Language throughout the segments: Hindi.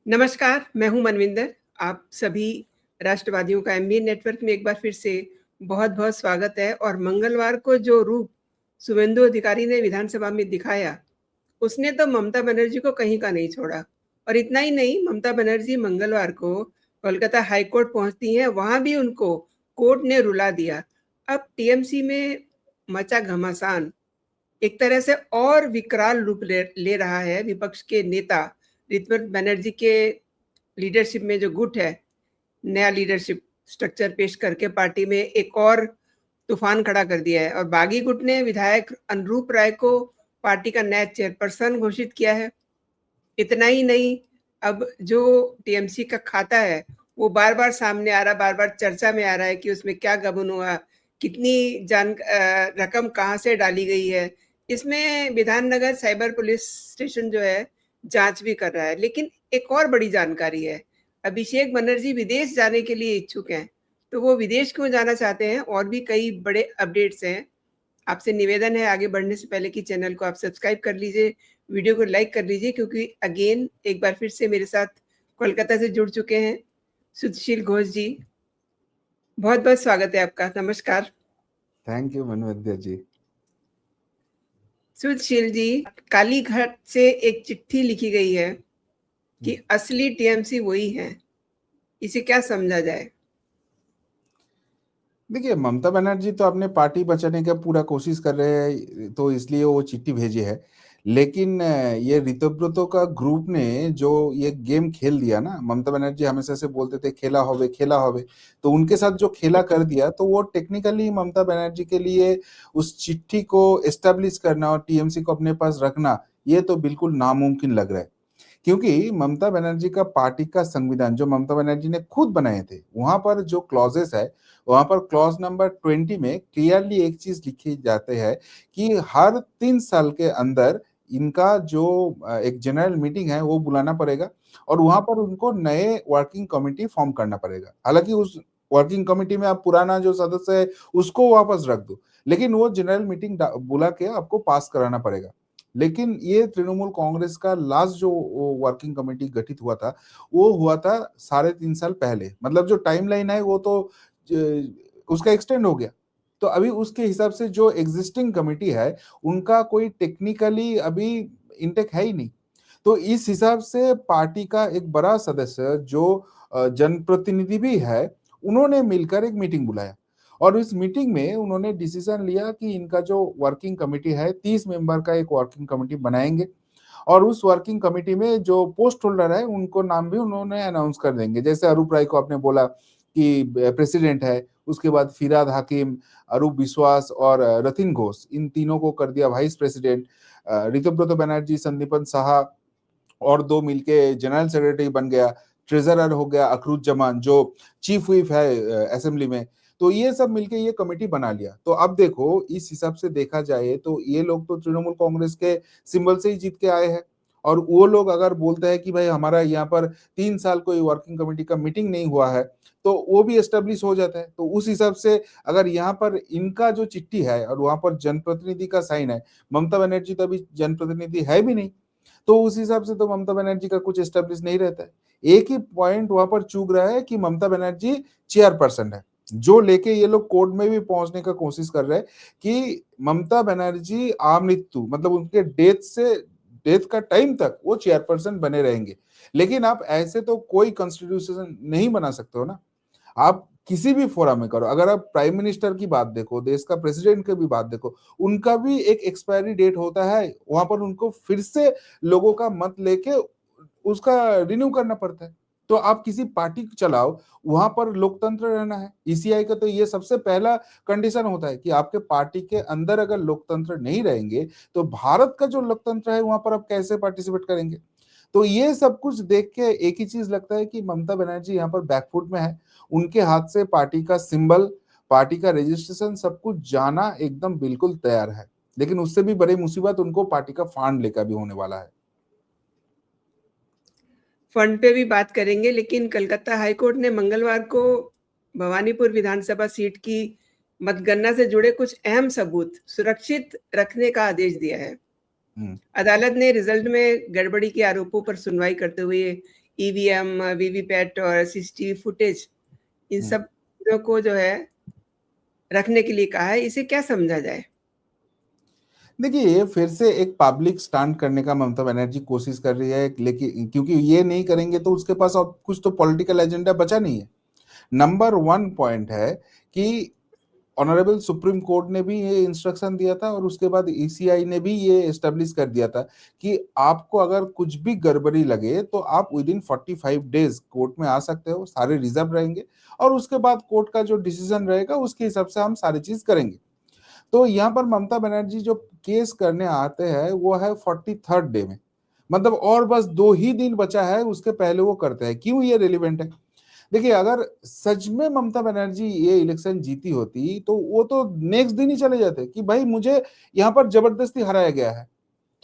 नमस्कार, मैं हूँ मनविंदर। आप सभी राष्ट्रवादियों का एमबीए नेटवर्क में एक बार फिर से बहुत-बहुत स्वागत है। और मंगलवार को जो रूप शुभेंदु अधिकारी ने विधानसभा में दिखाया, उसने तो ममता बनर्जी को कहीं का नहीं छोड़ा। और इतना ही नहीं, ममता बनर्जी मंगलवार को कोलकाता हाई कोर्ट पहुँचती हैं, वहाँ भी उनको कोर्ट ने रुला दिया। अब टीएमसी में मचा घमासान एक तरह से और विकराल रूप ले रहा है। विपक्ष के नेता ऋतव्रत बनर्जी के लीडरशिप में जो गुट है, नया लीडरशिप स्ट्रक्चर पेश करके पार्टी में एक और तूफान खड़ा कर दिया है। और बागी गुट ने विधायक अनुरूप राय को पार्टी का नया चेयरपर्सन घोषित किया है। इतना ही नहीं, अब जो टीएमसी का खाता है वो बार-बार सामने आ रहा, बार-बार चर्चा में आ रहा है कि उसमें क्या गबन हुआ, कितनी रकम कहाँ से डाली गई है। इसमें विधाननगर साइबर पुलिस स्टेशन जो है जांच भी कर रहा है। लेकिन एक और बड़ी जानकारी है, अभिषेक बनर्जी विदेश जाने के लिए इच्छुक हैं। तो वो विदेश क्यों जाना चाहते हैं, और भी कई बड़े अपडेट्स हैं। आपसे निवेदन है आगे बढ़ने से पहले कि चैनल को आप सब्सक्राइब कर लीजिए, वीडियो को लाइक कर लीजिए, क्योंकि अगेन एक बार फिर से मेरे साथ कोलकाता से जुड़ चुके हैं सुशील घोष जी। बहुत बहुत स्वागत है आपका। नमस्कार। थैंक यू मनविंदर जी। सुशील जी, कालीघाट से एक चिट्ठी लिखी गई है कि असली टीएमसी वही है, इसे क्या समझा जाए? देखिए, ममता बनर्जी तो अपने पार्टी बचाने का पूरा कोशिश कर रहे हैं, तो इसलिए वो चिट्ठी भेजी है। लेकिन ये ऋतव्रतो का ग्रुप ने जो ये गेम खेल दिया ना, ममता बनर्जी हमेशा से बोलते थे खेला होवे, तो उनके साथ जो खेला कर दिया, तो वो टेक्निकली ममता बनर्जी के लिए उस चिट्ठी को एस्टेब्लिश करना और टीएमसी को अपने पास रखना, ये तो बिल्कुल नामुमकिन लग रहा है। क्योंकि ममता बनर्जी का पार्टी का संविधान जो ममता बनर्जी ने खुद बनाए थे, वहां पर जो क्लॉजेस है, वहां पर क्लॉज नंबर 20 में क्लियरली एक चीज लिखी जाते हैं कि हर 3 साल के अंदर इनका जो एक जनरल मीटिंग है वो बुलाना पड़ेगा और वहां पर उनको नए वर्किंग कमेटी फॉर्म करना पड़ेगा। हालांकि उस वर्किंग कमेटी में आप पुराना जो सदस्य है उसको वापस रख दो, लेकिन वो जनरल मीटिंग बुला के आपको पास कराना पड़ेगा। लेकिन ये तृणमूल कांग्रेस का लास्ट जो वर्किंग कमेटी गठित हुआ था, वो हुआ था 3.5 साल पहले। मतलब जो टाइमलाइन है वो तो उसका एक्सटेंड हो गया। तो अभी उसके हिसाब से जो एग्जिस्टिंग कमेटी है उनका कोई टेक्निकली अभी इंटेक है ही नहीं। तो इस हिसाब से पार्टी का एक बड़ा सदस्य जो जनप्रतिनिधि भी है, उन्होंने मिलकर एक मीटिंग बुलाया और इस मीटिंग में उन्होंने डिसीजन लिया कि इनका जो वर्किंग कमेटी है 30 मेंबर का एक वर्किंग कमेटी बनाएंगे और उस वर्किंग कमेटी में जो पोस्ट होल्डर है उनको नाम भी उन्होंने अनाउंस कर देंगे। जैसे अरूप राय को आपने बोला कि प्रेसिडेंट है, उसके बाद फिराद हाकिम, अरूप विश्वास और रतिन घोष, इन तीनों को कर दिया वाइस प्रेसिडेंट। ऋतव्रत बनर्जी, संदीपन साहा और दो मिलके जनरल सेक्रेटरी बन गया। ट्रेजरर हो गया अखरुज जमान जो चीफ व्हिप है असेंबली में। तो ये सब मिलके ये कमेटी बना लिया। तो अब देखो, इस हिसाब से देखा जाए तो ये लोग तो तृणमूल कांग्रेस के सिंबल से ही जीत के आए हैं और वो लोग अगर बोलते हैं कि भाई हमारा यहाँ पर 3 साल कोई वर्किंग कमेटी का मीटिंग नहीं हुआ है, तो वो भी एस्टेब्लिश हो जाता है। तो उस हिसाब से अगर यहाँ पर इनका जो चिट्ठी है और वहां पर जनप्रतिनिधि का साइन है, ममता बनर्जी तो अभी जनप्रतिनिधि है भी नहीं, तो उस हिसाब से तो ममता बनर्जी का कुछ एस्टेब्लिश नहीं रहता है। एक ही पॉइंट वहां पर चूक रहा है कि ममता बनर्जी चेयरपर्सन है, जो लेके ये लोग कोर्ट में भी पहुंचने का कोशिश कर रहे हैं कि ममता बनर्जी आमृत्यु मतलब उनके डेथ का टाइम तक वो चेयरपर्सन बने रहेंगे। लेकिन आप ऐसे तो कोई कॉन्स्टिट्यूशन नहीं बना सकते हो ना। आप किसी भी फोरम में करो, अगर आप प्राइम मिनिस्टर की बात देखो, देश का प्रेसिडेंट की भी बात देखो, उनका भी एक एक्सपायरी डेट होता है, वहां पर उनको फिर से लोगों का मत लेके उसका रिन्यू करना पड़ता है। तो आप किसी पार्टी चलाओ, वहां पर लोकतंत्र रहना है। ईसीआई का तो ये सबसे पहला कंडीशन होता है कि आपके पार्टी के अंदर अगर लोकतंत्र नहीं रहेंगे तो भारत का जो लोकतंत्र है वहां पर आप कैसे पार्टिसिपेट करेंगे। तो ये सब कुछ देख के एक ही चीज लगता है कि ममता बनर्जी यहाँ पर बैकफुट में है। उनके हाथ से पार्टी का सिंबल, पार्टी का रजिस्ट्रेशन सब कुछ जाना एकदम बिल्कुल तैयार है। लेकिन उससे भी बड़ी मुसीबत उनको पार्टी का फंड लेकर भी होने वाला है। फंड पे भी बात करेंगे, लेकिन कलकत्ता हाईकोर्ट ने मंगलवार को भवानीपुर विधानसभा सीट की मतगणना से जुड़े कुछ अहम सबूत सुरक्षित रखने का आदेश दिया है। अदालत ने रिजल्ट में गड़बड़ी के आरोपों पर सुनवाई करते हुए ईवीएम, वीवीपैट और सीसीटीवी फुटेज, इन सब चीज़ों को जो है रखने के लिए कहा है। इसे क्या समझा जाए? देखिए, फिर से एक पब्लिक स्टंट करने का ममता बनर्जी कोशिश कर रही है, लेकिन क्योंकि ये नहीं करेंगे तो उसके पास और कुछ तो पॉलिटिकल एजेंडा बचा नहीं है। नंबर 1 पॉइंट है कि ऑनरेबल सुप्रीम कोर्ट ने भी ये इंस्ट्रक्शन दिया था और उसके बाद ईसीआई ने भी ये एस्टेब्लिश कर दिया था कि आपको अगर कुछ भी गड़बड़ी लगे तो आप विद इन 45 डेज कोर्ट में आ सकते हो, सारे रिजर्व रहेंगे और उसके बाद कोर्ट का जो डिसीजन रहेगा उसके हिसाब से हम सारी चीज करेंगे। तो यहाँ पर ममता बनर्जी जो केस करने आते हैं वो है 43rd डे में, मतलब और बस 2 ही दिन बचा है, उसके पहले वो करते हैं। क्यों ये रिलेवेंट है? देखिए, अगर सच में ममता बनर्जी ये इलेक्शन जीती होती तो वो तो नेक्स्ट दिन ही चले जाते कि भाई मुझे यहाँ पर जबरदस्ती हराया गया है,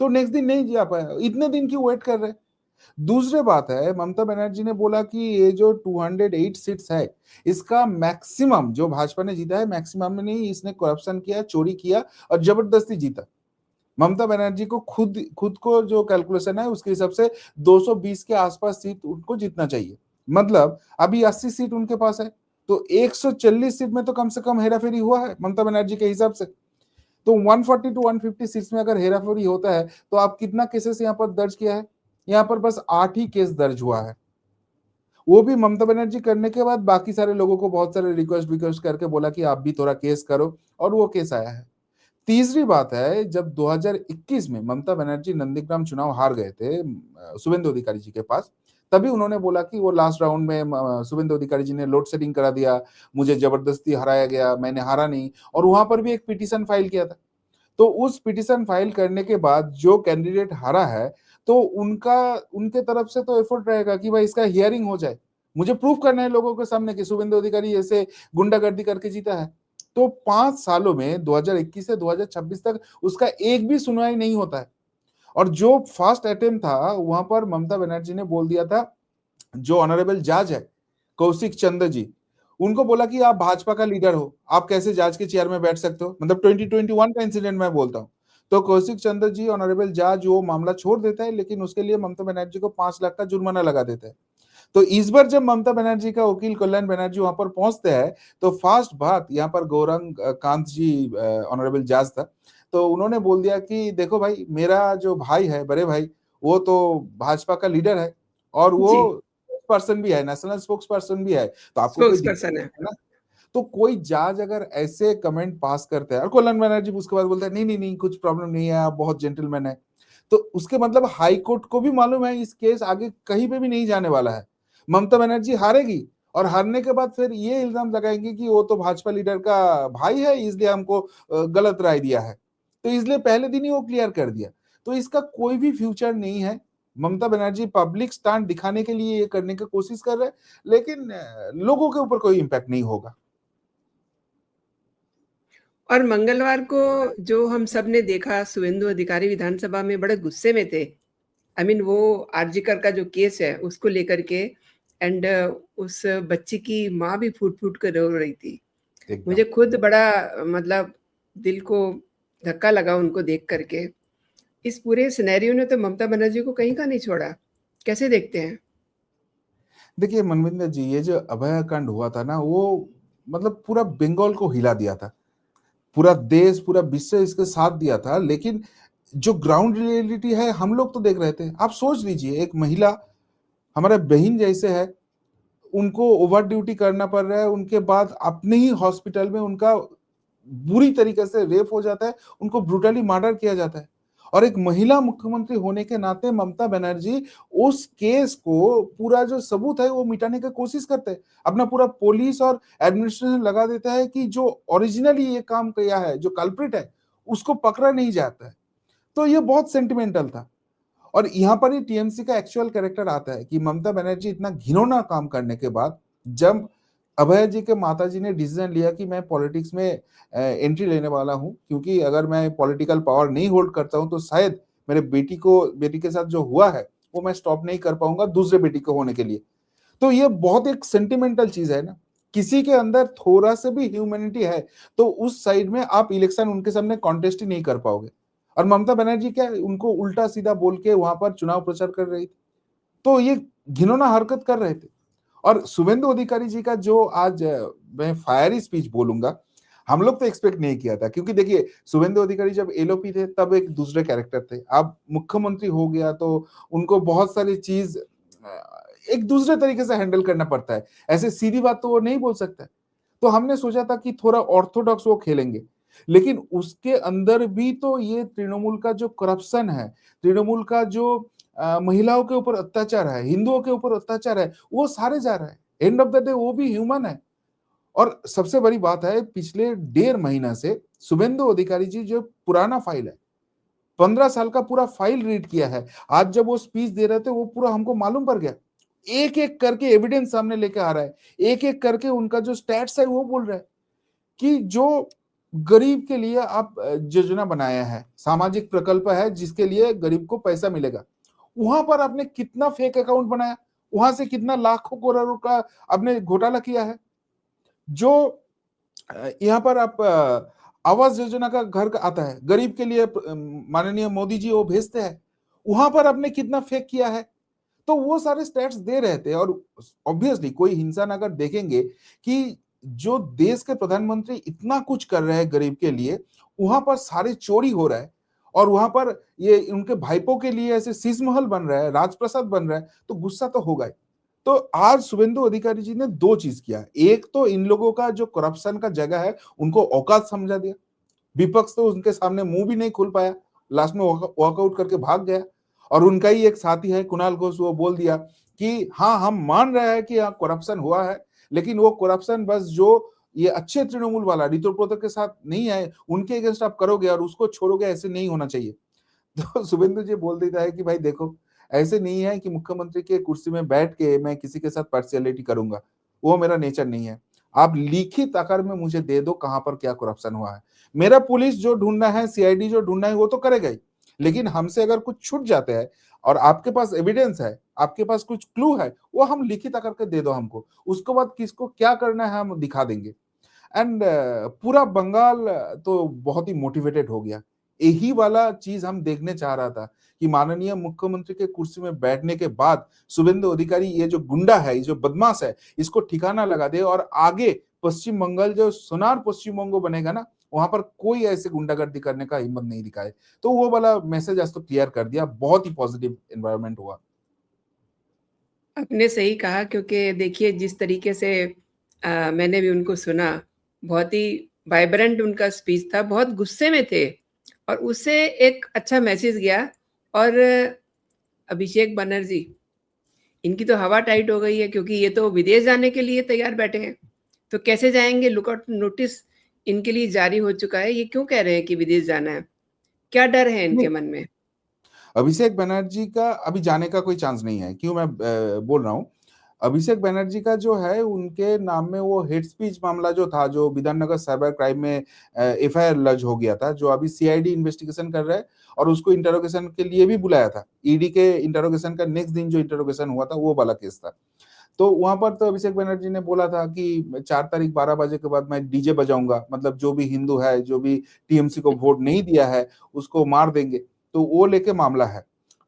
तो नेक्स्ट दिन नहीं जा पाया, इतने दिन क्यों वेट कर रहे हैं? दूसरी बात है, ममता बनर्जी ने बोला कि ये जो 208 सीट्स है इसका मैक्सिमम जो भाजपा ने जीता है, मैक्सिमम में नहीं, इसने करप्शन किया, चोरी किया और जबरदस्ती जीता। ममता बनर्जी को खुद खुद को जो कैलकुलेशन है उसके हिसाब से 220 के आसपास सीट उनको जीतना चाहिए, मतलब अभी 80 सीट उनके पास है, तो 140 सीट में तो कम से कम हेराफेरी हुआ है ममता बनर्जी के हिसाब से। तो 140 टू 150 सीट्स में अगर हेराफेरी होता है तो आप कितना केसेस यहाँ पर दर्ज किया है? यहाँ पर बस 8 ही केस दर्ज हुआ है, वो भी ममता बनर्जी करने के बाद बाकी सारे लोगों को बहुत सारे रिक्वेस्ट विक्वेस्ट करके बोला कि आप भी थोड़ा केस करो, और वो केस आया है। तीसरी बात है, जब 2021 में ममता बनर्जी नंदीग्राम चुनाव हार गए थे शुभेंदु अधिकारी जी के पास, तभी उन्होंने बोला कि वो लास्ट राउंड में शुभेंदु अधिकारी जी ने लोड शेडिंग करा दिया, मुझे जबरदस्ती हराया गया, मैंने हारा नहीं, और वहां पर भी एक पिटीशन फाइल किया था। तो उस पिटीशन फाइल करने के बाद जो कैंडिडेट हारा है, तो उनका उनके तरफ से तो एफर्ट रहेगा कि भाई इसका हियरिंग हो जाए, मुझे प्रूफ करना है लोगों के सामने कि शुभेंदु अधिकारी ऐसे गुंडागर्दी करके जीता है। तो 5 सालों में 2021 से 2026 तक उसका एक भी सुनवाई नहीं होता है। और जो फर्स्ट अटेम्प्ट था वहां पर ममता बनर्जी ने बोल दिया था, जो ऑनरेबल जज है कौशिक चंद्र जी, उनको बोला कि आप भाजपा का लीडर हो, आप कैसे जज के चेयर में बैठ सकते हो, मतलब 2021 का इंसिडेंट मैं बोलता हूँ। तो कौशिक चंद्र जी ऑनरेबल जज वो मामला छोड़ देता है, लेकिन उसके लिए ममता बनर्जी को 5 लाख का जुर्माना लगा देता है। तो इस बार जब ममता बनर्जी का वकील कल्याण बनर्जी वहां पर पहुंचते हैं, तो फर्स्ट बात यहाँ पर गौरंग कांत जी ऑनरेबल जज था, तो उन्होंने बोल दिया कि देखो भाई, मेरा जो भाई है, बड़े भाई, वो तो भाजपा का लीडर है और जी, वो पर्सन भी है, नेशनल स्पोक्स पर्सन भी है, तो आपको कोई स्पोक्स दिक्कत पर्सन नहीं है। है ना? तो कोई जज अगर ऐसे कमेंट पास करते हैं और कल्याण बनर्जी उसके बाद बोलता है नहीं नहीं नहीं, कुछ प्रॉब्लम नहीं है, आप बहुत जेंटलमैन है, तो उसके मतलब हाई कोर्ट को भी मालूम है इस केस आगे कहीं पे भी नहीं जाने वाला है, ममता बनर्जी हारेगी, और हारने के बाद फिर ये इल्जाम लगाएंगे कि वो तो भाजपा लीडर का भाई है इसलिए हमको गलत राय दिया है, तो इसलिए पहले दिन ही वो क्लियर कर दिया। तो इसका कोई भी फ्यूचर नहीं है। ममता बनर्जी पब्लिक स्टैंड दिखाने के लिए ये करने की कोशिश कर रहे हैं, लेकिन लोगों के ऊपर कोई इम्पैक्ट नहीं होगा। और मंगलवार को जो हम सब ने देखा, शुभेंदु अधिकारी विधानसभा में बड़े गुस्से में थे। आई मीन वो आरजीकर का जो केस है उसको लेकर के, एंड उस बच्ची की माँ भी फूट-फूट कर रो रही थी। एकदम। मुझे खुद बड़ा मतलब दिल को धक्का लगा उनको देख कर के। इस पूरे सिनेरियो ने तो ममता बनर्जी को कहीं का नहीं छोड़ा। कैसे देखते हैं? देखिए मनविंदर जी, ये जो अभय कांड हुआ था ना, वो मतलब पूरा बंगाल को हिला दिया था, पूरा देश पूरा विश्व इसके साथ दिया था, लेकिन जो ग्राउंड रियलिटी है हम लोग तो देख रहे थे। आप सोच लीजिए, एक महिला हमारे बहन जैसे है, उनको ओवर ड्यूटी करना पड़ रहा है, उनके बाद अपने ही हॉस्पिटल में उनका बुरी तरीके से रेप हो जाता है, उनको ब्रूटली मर्डर किया जाता है, और एक महिला मुख्यमंत्री होने के नाते ममता बनर्जी उस केस को पूरा जो सबूत है वो मिटाने की कोशिश करते हैं, अपना पूरा पुलिस और एडमिनिस्ट्रेशन लगा देता है कि जो ओरिजिनली ये काम किया है, जो कल्प्रिट है, उसको पकड़ा नहीं जाता है। तो ये बहुत सेंटिमेंटल था, और यहाँ पर ही टीएमसी का एक्चुअल कैरेक्टर आता है कि ममता बनर्जी इतना घिनौना काम करने के बाद, जब अभय जी के माता जी ने डिसीजन लिया कि मैं पॉलिटिक्स में एंट्री लेने वाला हूं, क्योंकि अगर मैं पॉलिटिकल पावर नहीं होल्ड करता हूं तो शायद मेरे बेटी के साथ जो हुआ है वो मैं स्टॉप नहीं कर पाऊंगा दूसरे बेटी को होने के लिए। तो ये बहुत एक सेंटिमेंटल चीज है ना, किसी के अंदर थोड़ा सा भी ह्यूमैनिटी है तो उस साइड में आप इलेक्शन उनके सामने कॉन्टेस्ट ही नहीं कर पाओगे। और ममता बनर्जी क्या, उनको उल्टा सीधा बोल के वहां पर चुनाव प्रचार कर रही थी। तो ये घिनौना हरकत कर रहे थे। और शुभेंदु अधिकारी जी का जो आज मैं फायरी स्पीच बोलूंगा, हम लोग तो एक्सपेक्ट नहीं किया था, क्योंकि देखिए शुभेंदु अधिकारी जब एलओपी थे तब एक दूसरे कैरेक्टर थे, अब मुख्यमंत्री हो गया तो उनको बहुत सारी चीज एक दूसरे तरीके से हैंडल करना पड़ता है, ऐसे सीधी बात तो वो नहीं बोल सकता। तो हमने सोचा था कि थोड़ा ऑर्थोडॉक्स वो खेलेंगे, लेकिन उसके अंदर भी तो ये तृणमूल का जो करप्शन है, तृणमूल का जो महिलाओं के ऊपर अत्याचार है, हिंदुओं के ऊपर अत्याचार है, वो सारे जा रहा है। एंड ऑफ द डे वो भी ह्यूमन है। और सबसे बड़ी बात है, पिछले 1.5 महीना से शुभेंदु अधिकारी जी जो पुराना फाइल है, 15 साल का पूरा फाइल रीड किया है। आज जब वो स्पीच दे रहे थे वो पूरा हमको मालूम पड़ गया, एक एक करके एविडेंस सामने लेके आ रहा है, एक एक करके उनका जो स्टैट्स है वो बोल रहा है कि जो गरीब के लिए आप योजना बनाया है, सामाजिक प्रकल्प है जिसके लिए गरीब को पैसा मिलेगा, वहां पर आपने कितना फेक अकाउंट बनाया, वहां से कितना लाखों करोड़ों का आपने घोटाला किया है। जो यहाँ पर आप आवास योजना का घर का आता है, गरीब के लिए माननीय मोदी जी वो भेजते हैं, वहां पर आपने कितना फेक किया है। तो वो सारे स्टैट्स दे रहे थे। और ऑब्वियसली कोई इंसान अगर देखेंगे कि जो देश के प्रधानमंत्री इतना कुछ कर रहे हैं गरीब के लिए, वहां पर सारे चोरी हो रहा है, और वहां पर ये उनके भाइपों के लिए ऐसे शीश महल बन रहा है, राजप्रसाद बन रहा है, तो गुस्सा तो होगा ही। तो आज शुभेंदु अधिकारी जी ने दो चीज किया, एक तो इन लोगों का जो करप्शन का जगह है उनको औकात समझा दिया, विपक्ष तो उनके सामने मुंह भी नहीं खुल पाया, लास्ट में वॉकआउट करके भाग गया। और उनका ही एक साथी है कुणाल घोष, वो बोल दिया कि हाँ हम मान रहे हैं कि यहाँ करप्शन हुआ है, लेकिन वो करप्शन बस जो ये अच्छे तृणमूल वाला ऋतु के साथ नहीं है उनके अगेंस्ट आप करोगे और उसको छोड़ोगे, ऐसे नहीं होना चाहिए। तो शुभेंदु जी बोल देता है कि भाई देखो, ऐसे नहीं है कि मुख्यमंत्री के कुर्सी में बैठ के मैं किसी के साथ पार्शियलिटी करूंगा, वो मेरा नेचर नहीं है। आप लिखित आकार में मुझे दे दो कहां पर क्या करप्शन हुआ है, मेरा पुलिस जो ढूंढना है, सीआईडी जो ढूंढना है वो तो करेगा ही, लेकिन हमसे अगर कुछ छूट जाते हैं और आपके पास एविडेंस है, आपके पास कुछ क्लू है, वो हम लिखित आकर के दे दो हमको, उसके बाद किसको क्या करना है हम दिखा देंगे। एंड पूरा बंगाल तो बहुत ही मोटिवेटेड हो गया। यही वाला चीज हम देखने चाह रहा था कि माननीय मुख्यमंत्री के कुर्सी में बैठने के बाद शुभेंदु अधिकारी ये जो गुंडा है, ये जो बदमाश है, इसको ठिकाना लगा दे और आगे पश्चिम बंगाल जो सोनार पश्चिम बंगो बनेगा ना, वहां पर कोई ऐसे गुंडागर्दी करने का हिम्मत नहीं दिखाए। तो वो वाला मैसेज आज तो क्लियर कर दिया, बहुत ही पॉजिटिव एनवायरनमेंट हुआ। आपने सही कहा, क्योंकि देखिए जिस तरीके से मैंने भी उनको सुना, बहुत ही वाइब्रेंट उनका स्पीच था, बहुत गुस्से में थे और उससे एक अच्छा मैसेज गया। और अभिषेक बनर्जी, इनकी तो हवा टाइट हो गई है, क्योंकि ये तो विदेश जाने के लिए तैयार बैठे हैं। तो कैसे जाएंगे? लुकआउट नोटिस इनके लिए जारी हो चुका है। ये क्यों कह रहे हैं कि विदेश जाना है? क्या डर है इनके नहीं, मन में? अभिषेक बनर्जी का अभी जाने का कोई चांस नहीं है। क्यों मैं बोल रहा हूँ, अभिषेक बनर्जी का जो है उनके नाम में वो हेट स्पीच मामला जो था, जो विधाननगर साइबर क्राइम में एफआईआर लॉन्च हो गया था, जो अभी सीआईडी इन्वेस्टिगेशन कर रहा है, और उसको इंटरोगेशन के लिए भी बुलाया था। ईडी के इंटरोगेशन का नेक्स्ट दिन जो इंटरोगेशन हुआ था वो वाला केस था। तो वहां पर तो अभिषेक बनर्जी ने बोला था कि 4 तारीख 12 बजे के बाद मैं डीजे बजाऊंगा, मतलब जो भी हिंदू है, जो भी टीएमसी को वोट नहीं दिया है उसको मार देंगे। तो वो लेके मामला है।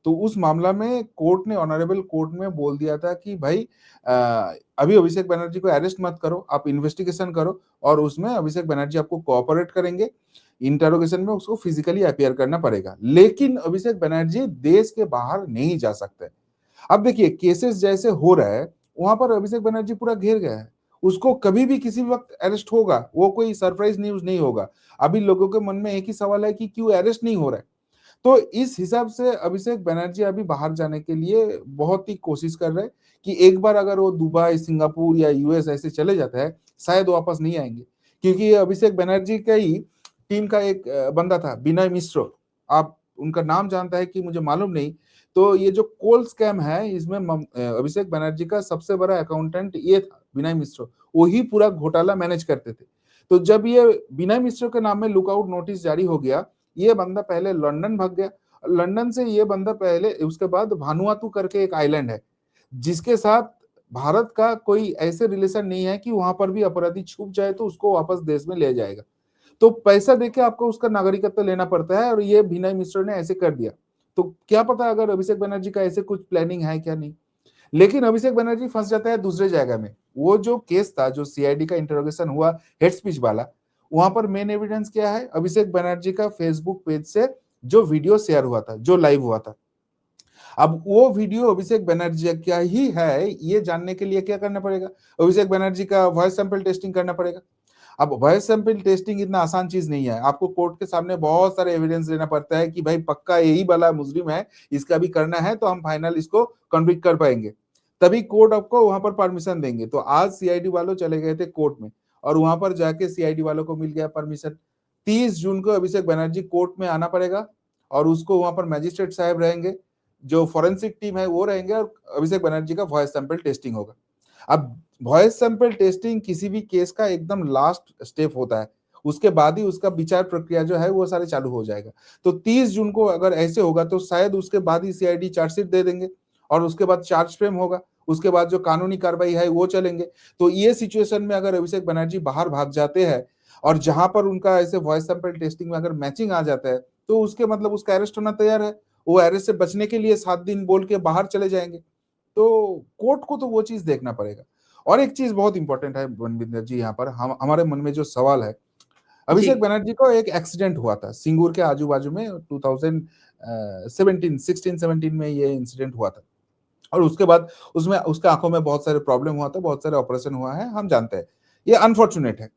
तो उस मामला में कोर्ट ने, ऑनरेबल कोर्ट में बोल दिया था कि भाई अभी अभिषेक बनर्जी को अरेस्ट मत करो, आप इन्वेस्टिगेशन करो, और उसमें अभिषेक बनर्जी आपको कोऑपरेट करेंगे, इंटरोगेशन में उसको फिजिकली अपीयर करना पड़ेगा, लेकिन अभिषेक बनर्जी देश के बाहर नहीं जा सकते। अब देखिए केसेस जैसे हो रहा है, वहां पर अभिषेक बनर्जी पूरा घेर गया है, उसको कभी भी किसी भी वक्त अरेस्ट होगा, वो कोई सरप्राइज न्यूज नहीं होगा। अभी लोगों के मन में एक ही सवाल है कि क्यों अरेस्ट नहीं हो रहा है। तो इस हिसाब से अभिषेक बनर्जी अभी बाहर जाने के लिए बहुत ही कोशिश कर रहे हैं कि एक बार अगर वो दुबई, सिंगापुर या यूएस ऐसे चले जाते हैं, शायद वापस नहीं आएंगे। क्योंकि अभिषेक बनर्जी का ही टीम का एक बंदा था, विनय मिश्रा, आप उनका नाम जानता है कि मुझे मालूम नहीं। तो ये जो कोल स्कैम है, इसमें अभिषेक बनर्जी का सबसे बड़ा अकाउंटेंट ये था, विनय मिश्रा, वही पूरा घोटाला मैनेज करते थे। तो जब ये विनय मिश्रा के नाम में लुकआउट नोटिस जारी हो गया, ये बंदा पहले लंदन भाग गया, लंदन से ये बंदा पहले, उसके बाद भानुआतू करके एक आइलैंड है जिसके साथ भारत का कोई ऐसे रिलेशन नहीं है कि वहां पर भी अपराधी छुप जाए तो उसको वापस देश में ले जाएगा। तो पैसा देके आपको उसका नागरिकत्व लेना पड़ता है, और ये विनय मिश्रा ने ऐसे कर दिया। तो क्या पता अगर अभिषेक बनर्जी का ऐसे कुछ प्लानिंग है क्या नहीं। लेकिन अभिषेक बनर्जी फंस जाता है दूसरे जगह में। वो जो केस था, जो सीआईडी का इंटरोगेशन हुआ हेड स्पीच वाला, वहां पर मेन एविडेंस क्या है? अभिषेक बनर्जी का फेसबुक पेज से जो वीडियो शेयर हुआ था, जो लाइव हुआ था। अब वो वीडियो अभिषेक बनर्जी का ही है, ये जानने के लिए क्या करना पड़ेगा? अभिषेक बनर्जी का वॉइस सैंपल टेस्टिंग करना पड़ेगा। अब वॉइस सैंपल टेस्टिंग इतना आसान चीज नहीं है। आपको कोर्ट के सामने बहुत सारे एविडेंस देना पड़ता है कि भाई पक्का यही वाला मुजरिम है, इसका भी करना है तो हम फाइनल इसको कन्विक्ट कर पाएंगे, तभी कोर्ट आपको वहां पर परमिशन देंगे। तो आज सीआईडी वालों चले गए थे कोर्ट में, और वहां पर जाके सीआईडी वालों को मिल गया परमिशन। 30 जून को अभिषेक बनर्जी कोर्ट में आना पड़ेगा, और उसको वहां पर मैजिस्ट्रेट साहब रहेंगे, जो फॉरेंसिक टीम है वो रहेंगे, और अभिषेक बनर्जी का वॉइस सैंपल टेस्टिंग होगा। अब वॉइस सैंपल टेस्टिंग किसी भी केस का एकदम लास्ट स्टेप होता है, उसके बाद ही उसका विचार प्रक्रिया जो है वो सारे चालू हो जाएगा। तो 30 जून को अगर ऐसे होगा तो शायद उसके बाद ही सीआईडी चार्जशीट दे देंगे, और उसके बाद चार्ज फ्रेम होगा, उसके बाद जो कानूनी कार्रवाई है वो चलेंगे। तो ये सिचुएशन में अगर अभिषेक बनर्जी बाहर भाग जाते हैं, और जहां पर उनका ऐसे वॉइस सैंपल टेस्टिंग में अगर मैचिंग आ जाता है, तो उसके मतलब उसका अरेस्ट होना तैयार है। वो अरेस्ट से बचने के लिए 7 दिन बोल के बाहर चले जाएंगे। तो कोर्ट को तो वो चीज देखना पड़ेगा। और एक चीज बहुत इंपॉर्टेंट है बनविंदर जी, यहाँ पर हम हमारे मन में जो सवाल है, जी। अभिषेक बनर्जी को एक एक्सीडेंट हुआ था सिंगूर के आजू बाजू में 2017 16-17 में ये इंसिडेंट हुआ था, और उसके बाद उसमें उसके आंखों में बहुत सारे प्रॉब्लम हुआ था, बहुत सारे ऑपरेशन हुआ है, हम जानते हैं, ये अनफॉर्चुनेट है।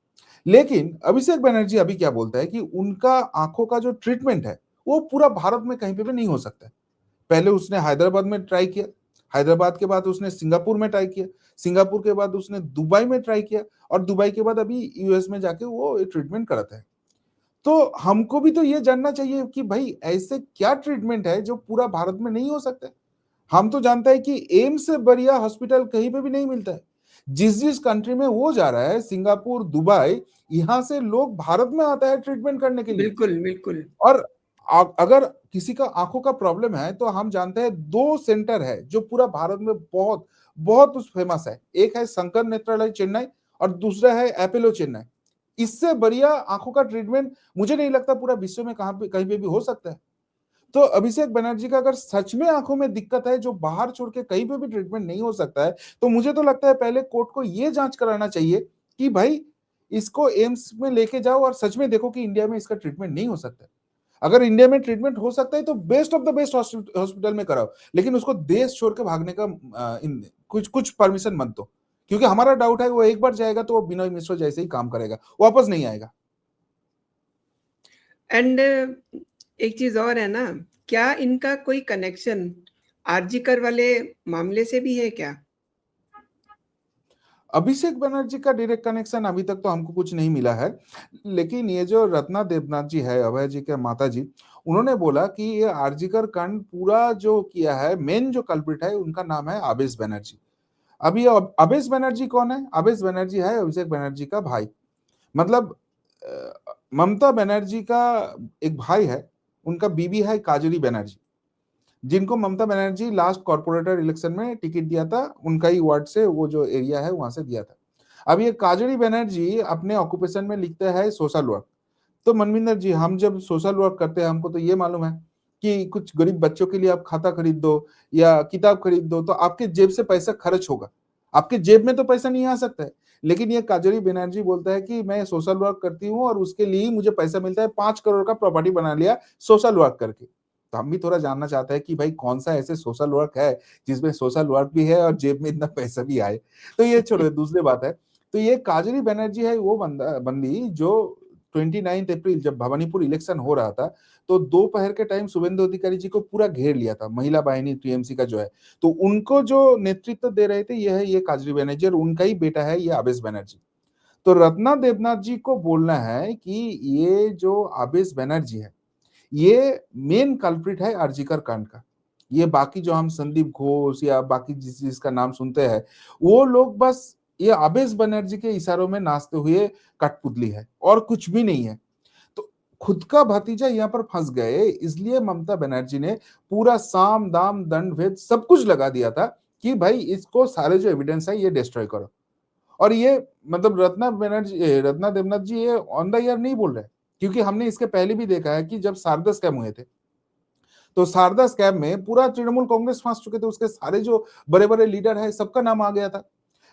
लेकिन अभिषेक बनर्जी अभी क्या बोलता है कि उनका आंखों का जो ट्रीटमेंट है वो पूरा भारत में कहीं पे भी नहीं हो सकता है। पहले उसने हैदराबाद में ट्राई किया, हैदराबाद के बाद उसने सिंगापुर में ट्राई किया, सिंगापुर के बाद उसने दुबई में ट्राई किया, और दुबई के बाद अभी यूएस में जाके वो ट्रीटमेंट कराता है। तो हमको भी तो ये जानना चाहिए कि भाई ऐसे क्या ट्रीटमेंट है जो पूरा भारत में नहीं हो सकता है। हम तो जानते हैं कि एम्स से बढ़िया हॉस्पिटल कहीं पे भी नहीं मिलता है। जिस जिस कंट्री में वो जा रहा है, सिंगापुर, दुबई, यहां से लोग भारत में आता है ट्रीटमेंट करने के लिए। बिल्कुल, बिल्कुल। और अगर किसी का आंखों का प्रॉब्लम है तो हम जानते हैं 2 सेंटर है जो पूरा भारत में बहुत बहुत फेमस है। एक है शंकर नेत्रालय चेन्नई, और दूसरा है अपोलो चेन्नई। इससे बढ़िया आंखों का ट्रीटमेंट मुझे नहीं लगता पूरा विश्व में कहां पे कहीं पे भी हो सकता है। तो अभिषेक बनर्जी का अगर सच में आंखों में दिक्कत है जो बाहर छोड़ के कहीं पे भी ट्रीटमेंट नहीं हो सकता है, तो मुझे तो लगता है पहले कोर्ट को ये जांच कराना चाहिए कि भाई इसको एम्स में लेके जाओ और सच में देखो कि इंडिया में इसका ट्रीटमेंट नहीं हो सकता है। अगर इंडिया में ट्रीटमेंट हो सकता है तो best of the best hospital में कराओ, लेकिन उसको देश छोड़ के भागने का कुछ कुछ परमिशन मत दो। क्योंकि हमारा डाउट है वो एक बार जाएगा तो वो बिनोय मिश्रा जैसे ही काम करेगा, वापस नहीं आएगा। एंड एक चीज और है ना, क्या इनका कोई कनेक्शन आरजीकर वाले मामले से भी है क्या? अभिषेक बनर्जी का डायरेक्ट कनेक्शन अभी तक तो हमको कुछ नहीं मिला है, लेकिन ये जो रत्ना देवनाथ जी है, अभय जी के माता जी, उन्होंने बोला कि ये आरजीकर कांड पूरा जो किया है, मेन जो कल्प्रिट है उनका नाम है आबेश बनर्जी। अब ये आबेश बनर्जी कौन है? आबेश बनर्जी है अभिषेक बनर्जी का भाई। मतलब ममता बनर्जी का एक भाई है, उनका बीबी है काजरी बनर्जी, जिनको Mamata Banerjee last corporator election में टिकट दिया था, उनका ही वार्ड से, वो जो एरिया है वहां से दिया था। अब ये काजरी बनर्जी अपने ऑक्यूपेशन में लिखते हैं सोशल वर्क। तो मनविंदर जी, हम जब सोशल वर्क करते हैं हमको तो ये मालूम है कि कुछ गरीब बच्चों के लिए आप खाता खरीद दो या किताब खरीद दो तो आपके जेब से पैसा खर्च होगा, आपके जेब में तो पैसा नहीं आ सकता है। लेकिन ये काजरी बनर्जी बोलता है कि मैं सोशल वर्क करती हूँ और उसके लिए मुझे पैसा मिलता है, 5 करोड़ का प्रॉपर्टी बना लिया सोशल वर्क करके। तो हम भी थोड़ा जानना चाहते हैं कि भाई कौन सा ऐसे सोशल वर्क है जिसमें सोशल वर्क भी है और जेब में इतना पैसा भी आए। तो ये छोड़ो, दूसरी बात है। तो ये काजरी बनर्जी है वो बंदी जो 29 अप्रैल जब भवानीपुर इलेक्शन हो रहा था, तो दोपहर के टाइम शुभेंदु अधिकारी जी को पूरा घेर लिया था, महिला वाहिनी टीएमसी का जो है। तो उनको जो नेतृत्व दे रहे थे ये है ये काजरी बनर्जी, और उनका ही बेटा है ये आबेश बनर्जी। तो रत्ना देवनाथ जी को बोलना है कि ये जो आबेश बनर्जी है ये मेन कल्प्रिट है आरजीकर कांड का। ये बाकी जो हम संदीप घोष या बाकी जिसका नाम सुनते हैं, वो लोग बस ये आबेश बनर्जी के इशारों में नाचते हुए कठपुतली है और कुछ भी नहीं है। तो खुद का भतीजा यहाँ पर फंस गए, इसलिए ममता बनर्जी ने पूरा साम दाम दंड भेद सब कुछ लगा दिया था कि भाई इसको सारे जो एविडेंस है ये डिस्ट्रॉय करो। और ये मतलब रत्ना देवनाथ जी ये ऑन द ईयर नहीं बोल रहे, क्योंकि हमने इसके पहले भी देखा है कि जब शारदा स्कैम हुए थे तो शारदा स्कैम में पूरा तृणमूल कांग्रेस फंस चुके थे, उसके सारे जो बड़े बड़े लीडर है सबका नाम आ गया था।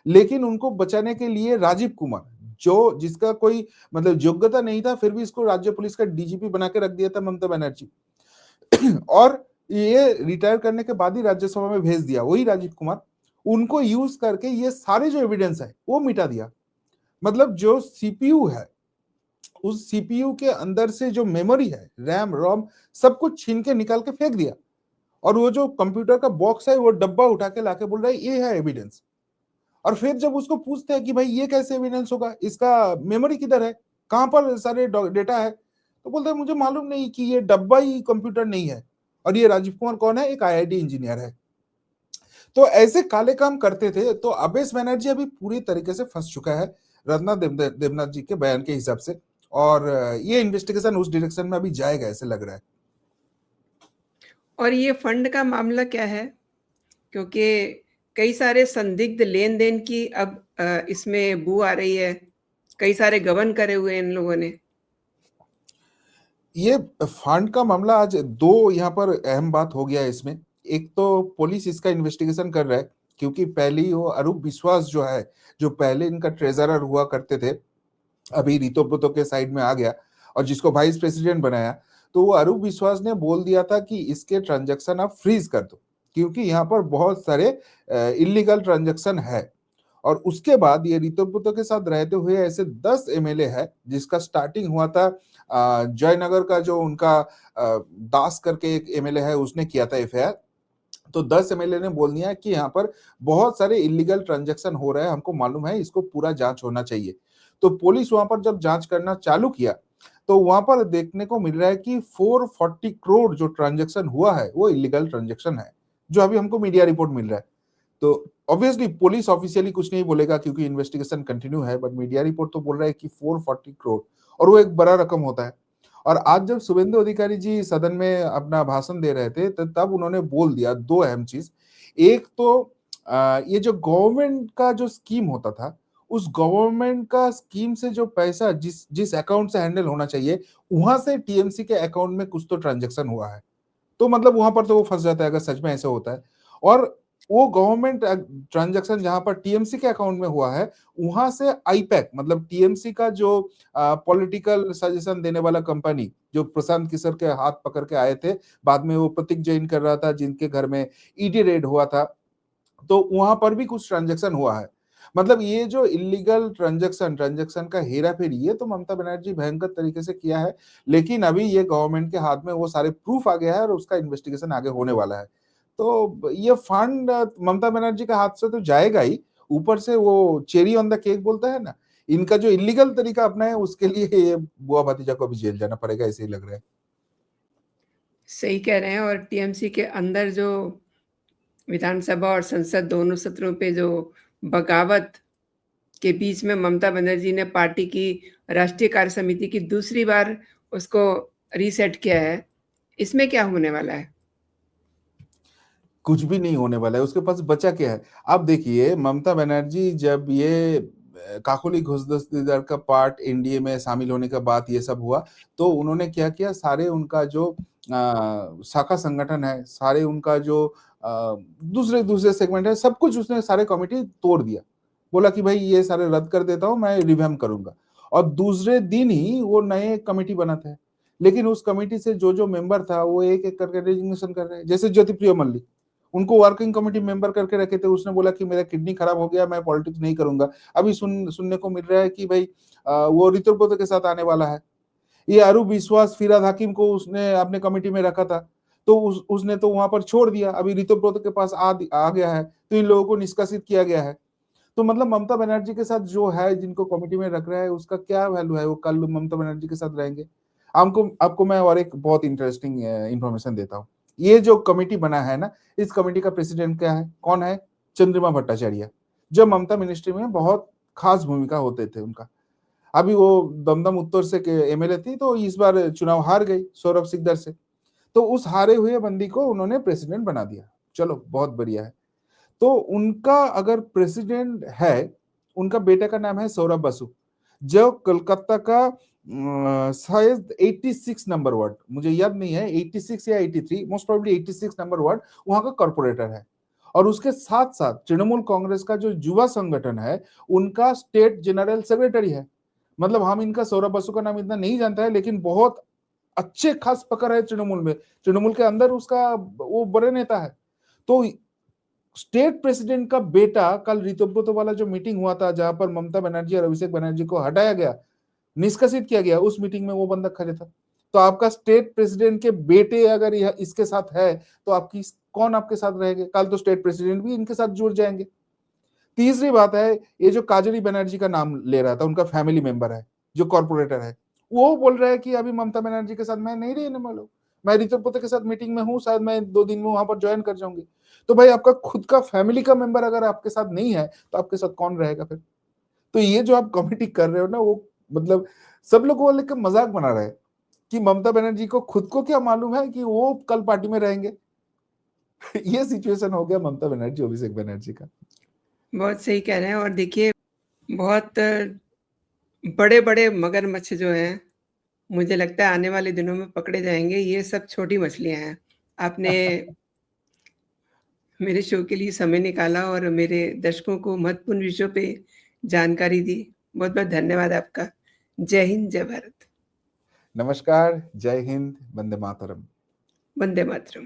लेकिन उनको बचाने के लिए राजीव कुमार, जो जिसका कोई मतलब योग्यता नहीं था, फिर भी इसको राज्य पुलिस का डीजीपी बना के रख दिया था ममता बनर्जी। और ये रिटायर करने के बाद ही राज्यसभा में भेज दिया वही राजीव कुमार, उनको यूज करके ये सारे जो एविडेंस है वो मिटा दिया। मतलब जो सीपीयू है, उस सीपीयू के अंदर से जो मेमोरी है, रैम रोम, सब कुछ छीन के निकाल के फेंक दिया। और वो जो कंप्यूटर का बॉक्स है वो डब्बा उठा के लाके बोल रहा है ये है एविडेंस। और फिर जब उसको पूछते हैं कि भाई ये कैसे एविडेंस होगा, इसका मेमोरी किधर है, कहां पर सारे डेटा है, तो बोलते हैं मुझे मालूम नहीं कि ये डब्बा ही कंप्यूटर नहीं है। और ये राजीव कुमार कौन है, एक आईआईटी इंजीनियर है। तो ऐसे काले काम करते थे। तो अबेश बनर्जी अभी पूरी तरीके से फंस चुका है रत्ना देवनाथ जी के बयान के हिसाब से, और ये इन्वेस्टिगेशन उस डायरेक्शन में अभी जाएगा ऐसे लग रहा है। और ये फंड का मामला क्या है? क्योंकि कई सारे संदिग्ध लेन-देन की अब इसमें बू आ रही है। कई सारे गबन करे हुए हैं इन लोगों ने। ये फंड का मामला आज दो यहाँ पर अहम बात हो गया है इसमें। एक तो पुलिस इसका इन्वेस्टिगेशन कर रहा है, क्योंकि पहले वो अरूप विश्वास जो है, जो पहले इनका ट्रेजरर हुआ करते थे, अभी रितोब्रतो के साइड में आ गया और जिसको वाइस प्रेसिडेंट बनाया, तो वो अरूप विश्वास ने बोल दिया था कि इसके ट्रांजैक्शन आप फ्रीज कर दो, क्योंकि यहाँ पर बहुत सारे इलीगल ट्रांजैक्शन है। और उसके बाद ये रितोब्रतो के साथ रहते हुए ऐसे 10 एमएलए है, जिसका स्टार्टिंग हुआ था जयनगर का जो उनका दास करके एक एमएलए है, उसने किया था एफआईआर। तो 10 एमएलए ने बोल दिया कि यहाँ पर बहुत सारे इलीगल ट्रांजैक्शन हो रहे हैं, हमको मालूम है, इसको पूरा जांच होना चाहिए। तो पुलिस वहां पर जब जांच करना चालू किया, तो वहां पर देखने को मिल रहा है कि 440 करोड़ जो ट्रांजैक्शन हुआ है वो इलीगल ट्रांजैक्शन है, जो अभी हमको मीडिया रिपोर्ट मिल रहा है। तो ऑब्वियसली पुलिस ऑफिशियली कुछ नहीं बोलेगा क्योंकि इन्वेस्टिगेशन कंटिन्यू है, बट मीडिया रिपोर्ट तो बोल रहा है कि 440 करोड़, और वो एक बड़ा रकम होता है। और आज जब शुभेंदु अधिकारी जी सदन में अपना भाषण दे रहे थे, तो तब उन्होंने बोल दिया दो अहम चीज। एक तो ये जो गवर्नमेंट का जो स्कीम होता था, उस गवर्नमेंट का स्कीम से जो पैसा जिस जिस अकाउंट से हैंडल होना चाहिए, वहां से टीएमसी के अकाउंट में कुछ तो ट्रांजेक्शन हुआ है। तो मतलब वहां पर तो वो फंस जाता है अगर सच में ऐसा होता है। और वो गवर्नमेंट ट्रांजैक्शन जहां पर टीएमसी के अकाउंट में हुआ है, वहां से आईपैक मतलब टीएमसी का जो पॉलिटिकल सजेशन देने वाला कंपनी, जो प्रशांत किशोर के हाथ पकड़ के आए थे, बाद में वो प्रतीक जैन कर रहा था, जिनके घर में ईडी रेड हुआ था, तो वहां पर भी कुछ ट्रांजैक्शन हुआ है। मतलब ये जो इलीगल ट्रांजैक्शन का हेरा फेरी, ये तो ममता बनर्जी भयंकर तरीके से किया है। लेकिन अभी ये गवर्नमेंट के हाथ में वो सारे प्रूफ आ गया है और उसका इन्वेस्टिगेशन आगे होने वाला है। तो ये फंड ममता बनर्जी के हाथ से तो जाएगा ही, ऊपर से वो चेरी ऑन द केक बोलता है ना, इनका जो इलीगल तरीका अपना है, उसके लिए ये बुआ भतीजा को भी जेल जाना पड़ेगा, ऐसे ही लग रहा है। सही कह रहे हैं। और टीएमसी के अंदर जो विधानसभा और संसद दोनों सत्रों पे जो बगावत के बीच में ममता बनर्जी ने पार्टी की राष्ट्रीय कार्य समिति की दूसरी बार उसको रीसेट किया है, इसमें क्या होने वाला है? कुछ भी नहीं होने वाला है, उसके पास बचा क्या है। आप देखिए ममता बनर्जी जब ये काकोली घुसदस्तीदार का पार्ट एनडीए में शामिल होने का बात ये सब हुआ, तो उन्होंने क्या किया, सारे उनका जो शाखा संगठन है, सारे उनका जो दूसरे दूसरे सेगमेंट है, सब कुछ उसने सारे कमिटी तोड़ दिया। बोला कि भाई ये सारे रद्द कर देता हूं, मैं रिवैम करूंगा। और दूसरे दिन ही वो नए कमिटी बनाते हैं। लेकिन उस कमिटी से जो जो मेंबर था वो एक एक करके रेजिग्नेशन कर रहे हैं। जैसे ज्योतिप्रिय मल्लिक, उनको वर्किंग कमेटी मेंबर करके रखे थे, उसने बोला कि मेरा किडनी खराब हो गया, मैं पॉलिटिक्स नहीं करूंगा। अभी सुनने को मिल रहा है कि भाई वो ऋतुव्रत के साथ आने वाला है। ये अरूप विश्वास, फिराद हाकिम को उसने अपने कमेटी में रखा था, तो उसने तो वहां पर छोड़ दिया, अभी ऋतुव्रत के पास आ गया है, तो इन लोगों को निष्कासित किया गया है। तो मतलब ममता बनर्जी के साथ जो है, जिनको कमेटी में रख रहा है, उसका क्या वैल्यू है, वो कल ममता बनर्जी के साथ रहेंगे। आपको मैं और एक बहुत इंटरेस्टिंग इंफॉर्मेशन देता हूँ। ये जो कमेटी बना है ना, इस कमेटी का प्रेसिडेंट क्या है, कौन है? चंद्रिमा भट्टाचार्य, जो ममता मिनिस्ट्री में बहुत खास भूमिका होते थे उनका। अभी वो दमदम उत्तर से एमएलए थी, तो इस बार चुनाव हार गई सौरभ सिकदर से, तो उस हारे हुए बंदी को उन्होंने प्रेसिडेंट बना दिया। चलो बहुत बढ़िया है। तो उनका अगर प्रेसिडेंट है, उनका बेटे का नाम है सौरभ बसु, जो कोलकाता का शायद 86 नंबर वार्ड, मुझे याद नहीं है 86 या 83, मोस्ट प्रोबेबली 86 नंबर वार्ड वहां का कॉर्पोरेटर है। और उसके साथ साथ तृणमूल कांग्रेस का जो युवा संगठन है उनका स्टेट जनरल सेक्रेटरी है। मतलब हम इनका सौरभ बसु का नाम इतना नहीं जानता है, लेकिन बहुत अच्छे खास पकड़ है तृणमूल में, तृणमूल के अंदर उसका वो बड़े नेता है। तो स्टेट प्रेसिडेंट का बेटा, कल ऋतुव्रत वाला जो मीटिंग हुआ था जहां पर ममता बनर्जी और अभिषेक बनर्जी को हटाया गया, निष्कासित किया गया, उस मीटिंग में वो बंदा खड़े था। तो आपका स्टेट प्रेसिडेंट के बेटे अगर यह इसके साथ है तो आपकी कौन आपके साथ रहेंगे? कल तो स्टेट प्रेसिडेंट भी इनके साथ जुड़ जाएंगे। तीसरी बात है, ये जो काजरी बनर्जी का नाम ले रहा था, उनका फैमिली मेंबर है जो कॉर्पोरेटर है, वो बोल रहा है कि अभी ममता बनर्जी के साथ मैं नहीं रहने वाला हूं, मैं ऋतुव्रत के साथ मीटिंग में हूं, शायद मैं 2 दिन में वहां पर ज्वाइन कर जाऊंगी। तो भाई आपका खुद का फैमिली का मेंबर अगर आपके साथ नहीं है तो आपके साथ कौन रहेगा फिर? तो ये जो आप कमेटी कर रहे हो ना, वो मतलब सब लोग वो लेकर मजाक बना रहे हैं कि ममता बनर्जी को खुद को क्या मालूम है कि वो कल पार्टी में रहेंगे। ये सिचुएशन हो गया ममता बनर्जी अभिषेक बनर्जी का। बहुत सही कह रहे हैं। और देखिए, बहुत बड़े-बड़े मगरमच्छ जो हैं, मुझे लगता है आने वाले दिनों में पकड़े जाएँगे। ये सब छोटी मछलियाँ हैं। आपने मेरे शो के लिए समय निकाला और मेरे दर्शकों को महत्वपूर्ण विषयों पे जानकारी दी। बहुत-बहुत धन्यवाद आपका। जय हिंद, जय भारत। नमस्कार, जय हिंद, वंदे मातरम। वंदे मातरम।